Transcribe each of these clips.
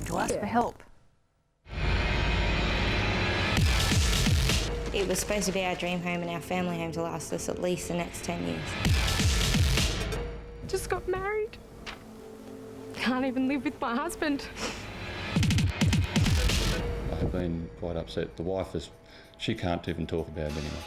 phone to us for help. It was supposed to be our dream home and our family home to last us at least the next 10 years. Just got married. Can't even live with my husband. I've been quite upset. The wife she can't even talk about it anymore.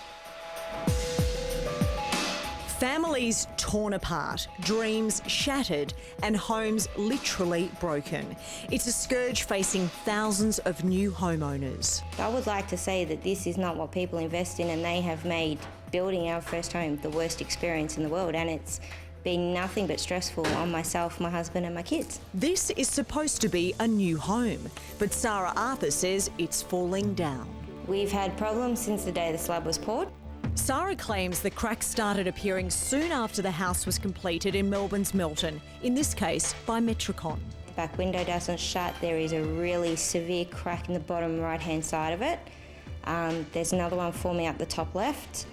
Families torn apart, dreams shattered, and homes literally broken. It's a scourge facing thousands of new homeowners. I would like to say that this is not what people invest in, and they have made building our first home the worst experience in the world, and it's been nothing but stressful on myself, my husband and my kids. This is supposed to be a new home, but Sarah Arthur says it's falling down. We've had problems since the day the slab was poured. Sarah claims the cracks started appearing soon after the house was completed in Melbourne's Melton, in this case by METRICON. The back window doesn't shut. There is a really severe crack in the bottom right-hand side of it. There's another one forming up the top left.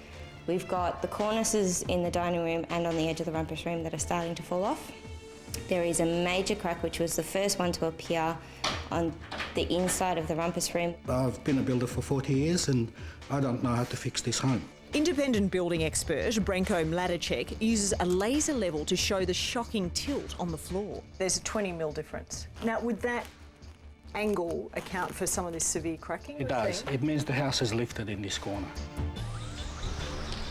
We've got the cornices in the dining room and on the edge of the rumpus room that are starting to fall off. There is a major crack, which was the first one to appear on the inside of the rumpus room. I've been a builder for 40 years and I don't know how to fix this home. Independent building expert Branko Mladicek uses a laser level to show the shocking tilt on the floor. There's a 20mm difference. Now, would that angle account for some of this severe cracking? It does. It means the house is lifted in this corner.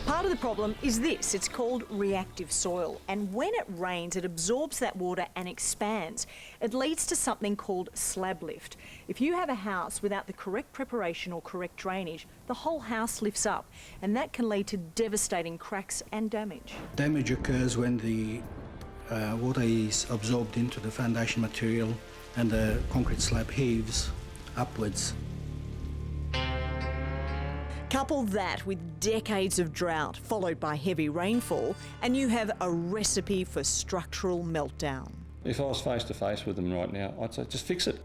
Part of the problem is this, it's called reactive soil, and when it rains it absorbs that water and expands. It leads to something called slab lift. If you have a house without the correct preparation or correct drainage, the whole house lifts up, and that can lead to devastating cracks and damage. Damage occurs when the water is absorbed into the foundation material and the concrete slab heaves upwards. Couple that with decades of drought followed by heavy rainfall and you have a recipe for structural meltdown. If I was face to face with them right now, I'd say just fix it.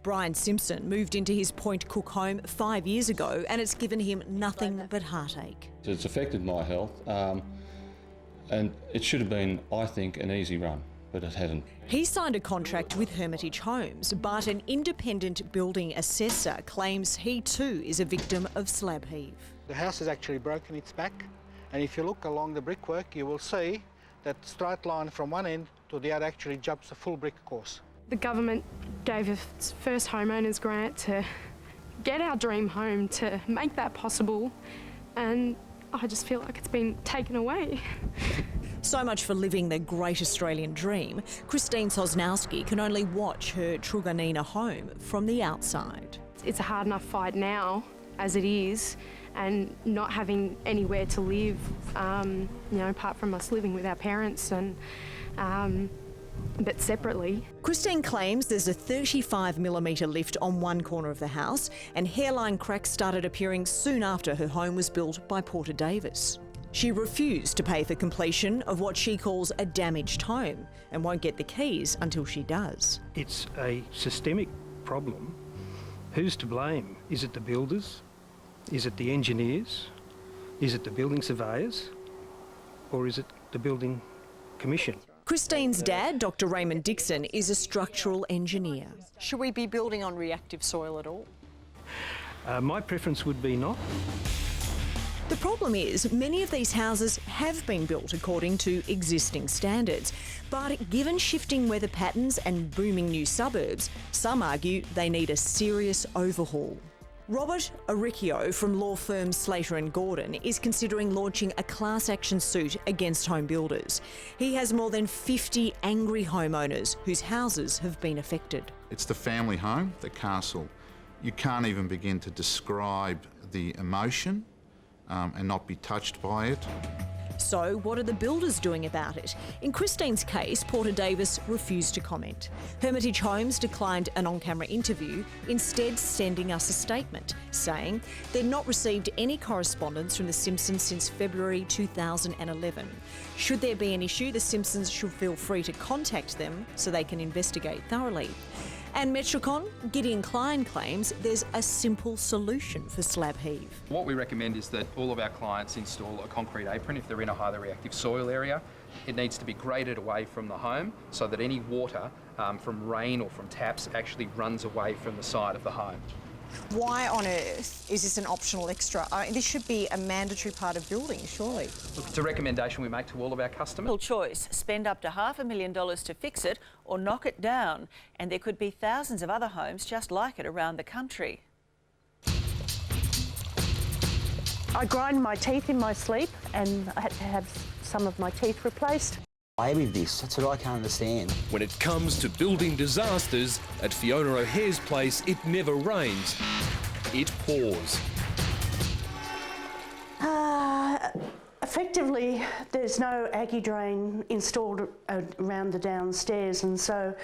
Brian Simpson moved into his Point Cook home 5 years ago and it's given him nothing but heartache. It's affected my health and it should have been, I think, an easy run, but it hasn't. He signed a contract with Hermitage Homes, but an independent building assessor claims he too is a victim of slab heave. The house has actually broken its back, and if you look along the brickwork, you will see that straight line from one end to the other actually jumps a full brick course. The government gave us first homeowners grant to get our dream home, to make that possible, and I just feel like it's been taken away. So much for living the great Australian dream. Christine Kosnowski can only watch her Truganina home from the outside. It's a hard enough fight now, as it is, and not having anywhere to live, you know, apart from us living with our parents and but separately. Christine claims there's a 35mm lift on one corner of the house and hairline cracks started appearing soon after her home was built by Porter Davis. She refused to pay for completion of what she calls a damaged home and won't get the keys until she does. It's a systemic problem. Who's to blame? Is it the builders? Is it the engineers? Is it the building surveyors? Or is it the building commission? Christine's dad, Dr. Raymond Dixon, is a structural engineer. Should we be building on reactive soil at all? My preference would be not. The problem is many of these houses have been built according to existing standards, but given shifting weather patterns and booming new suburbs, some argue they need a serious overhaul. Robert Aricchio from law firm Slater & Gordon is considering launching a class action suit against home builders. He has more than 50 angry homeowners whose houses have been affected. It's the family home, the castle. You can't even begin to describe the emotion and not be touched by it. So what are the builders doing about it? In Christine's case, Porter Davis refused to comment. Hermitage Homes declined an on-camera interview, instead sending us a statement saying they'd not received any correspondence from the Simpsons since February 2011. Should there be an issue, the Simpsons should feel free to contact them so they can investigate thoroughly. And METRICON, Gideon Klein claims there's a simple solution for slab heave. What we recommend is that all of our clients install a concrete apron if they're in a highly reactive soil area. It needs to be graded away from the home so that any water from rain or from taps actually runs away from the side of the home. Why on earth is this an optional extra? This should be a mandatory part of building, surely. Look, it's a recommendation we make to all of our customers. Choice, spend up to $500,000 to fix it or knock it down, and there could be thousands of other homes just like it around the country. I grind my teeth in my sleep and I had to have some of my teeth replaced. Why with this? That's what I can't understand. When it comes to building disasters, at Fiona O'Hare's place, it never rains. It pours. Effectively, there's no Aggie drain installed around the downstairs, and so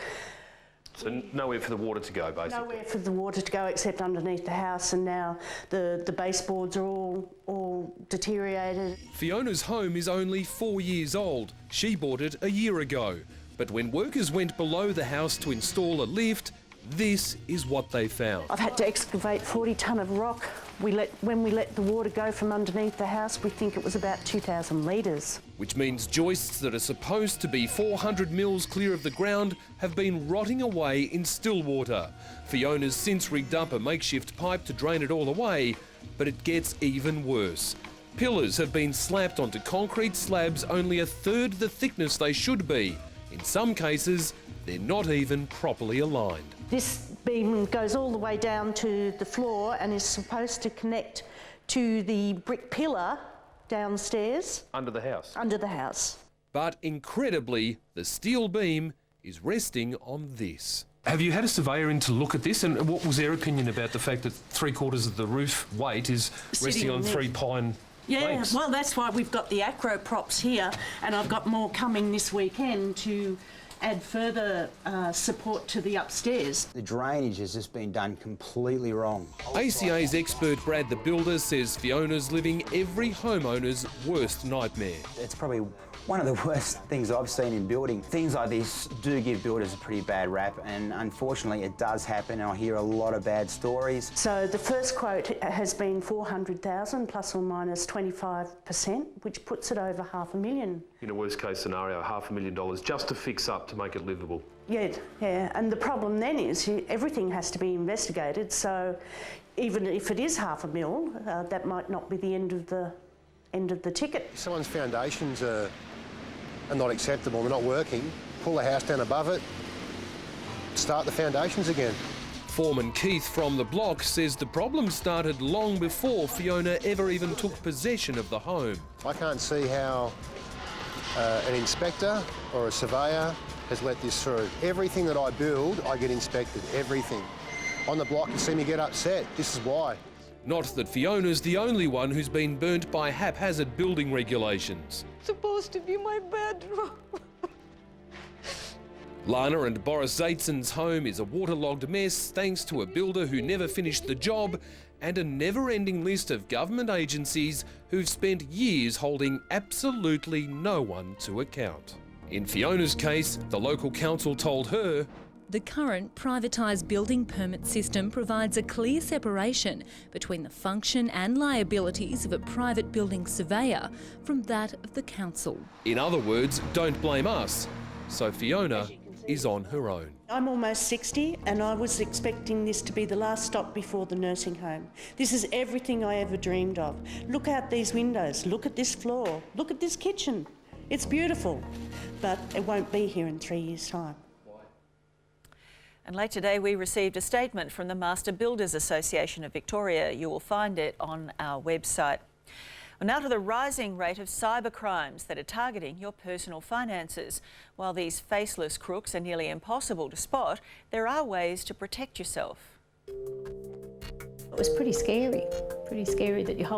nowhere for the water to go, basically? Nowhere for the water to go except underneath the house, and now the baseboards are all deteriorated. Fiona's home is only 4 years old. She bought it a year ago. But when workers went below the house to install a lift, this is what they found. I've had to excavate 40 tonne of rock. When we let the water go from underneath the house, we think it was about 2,000 litres. Which means joists that are supposed to be 400 mils clear of the ground have been rotting away in still water. Fiona's since rigged up a makeshift pipe to drain it all away, but it gets even worse. Pillars have been slapped onto concrete slabs only a third the thickness they should be. In some cases, they're not even properly aligned. This beam goes all the way down to the floor and is supposed to connect to the brick pillar downstairs. Under the house? Under the house. But incredibly, the steel beam is resting on this. Have you had a surveyor in to look at this, and what was their opinion about the fact that 3/4 of the roof weight is resting on 3 pine legs? Well, that's why we've got the acro props here, and I've got more coming this weekend to add further support to the upstairs. The drainage has just been done completely wrong. ACA's expert Brad the Builder says Fiona's living every homeowner's worst nightmare. It's probably one of the worst things I've seen in building. Things like this do give builders a pretty bad rap, and unfortunately it does happen, and I hear a lot of bad stories. So the first quote has been 400,000 plus or minus 25%, which puts it over $500,000. In a worst case scenario, $500,000 just to fix up to make it livable. Yeah, and the problem then is everything has to be investigated, so even if it is $500,000, that might not be the end of the ticket. If someone's foundations are not acceptable, they're not working, pull the house down above it, start the foundations again. Foreman Keith from the block says the problem started long before Fiona ever even took possession of the home. I can't see how an inspector or a surveyor has let this through. Everything that I build, I get inspected, everything. On the block, you see me get upset. This is why. Not that Fiona's the only one who's been burnt by haphazard building regulations. It's supposed to be my bedroom. Lana and Boris Zaitson's home is a waterlogged mess thanks to a builder who never finished the job and a never-ending list of government agencies who've spent years holding absolutely no one to account. In Fiona's case, the local council told her the current privatised building permit system provides a clear separation between the function and liabilities of a private building surveyor from that of the council. In other words, don't blame us. So Fiona is on her own. I'm almost 60 and I was expecting this to be the last stop before the nursing home. This is everything I ever dreamed of. Look out these windows, look at this floor, look at this kitchen. It's beautiful, but it won't be here in 3 years' time. And late today we received a statement from the Master Builders Association of Victoria. You will find it on our website. Well, now to the rising rate of cyber crimes that are targeting your personal finances. While these faceless crooks are nearly impossible to spot, there are ways to protect yourself. It was pretty scary that your whole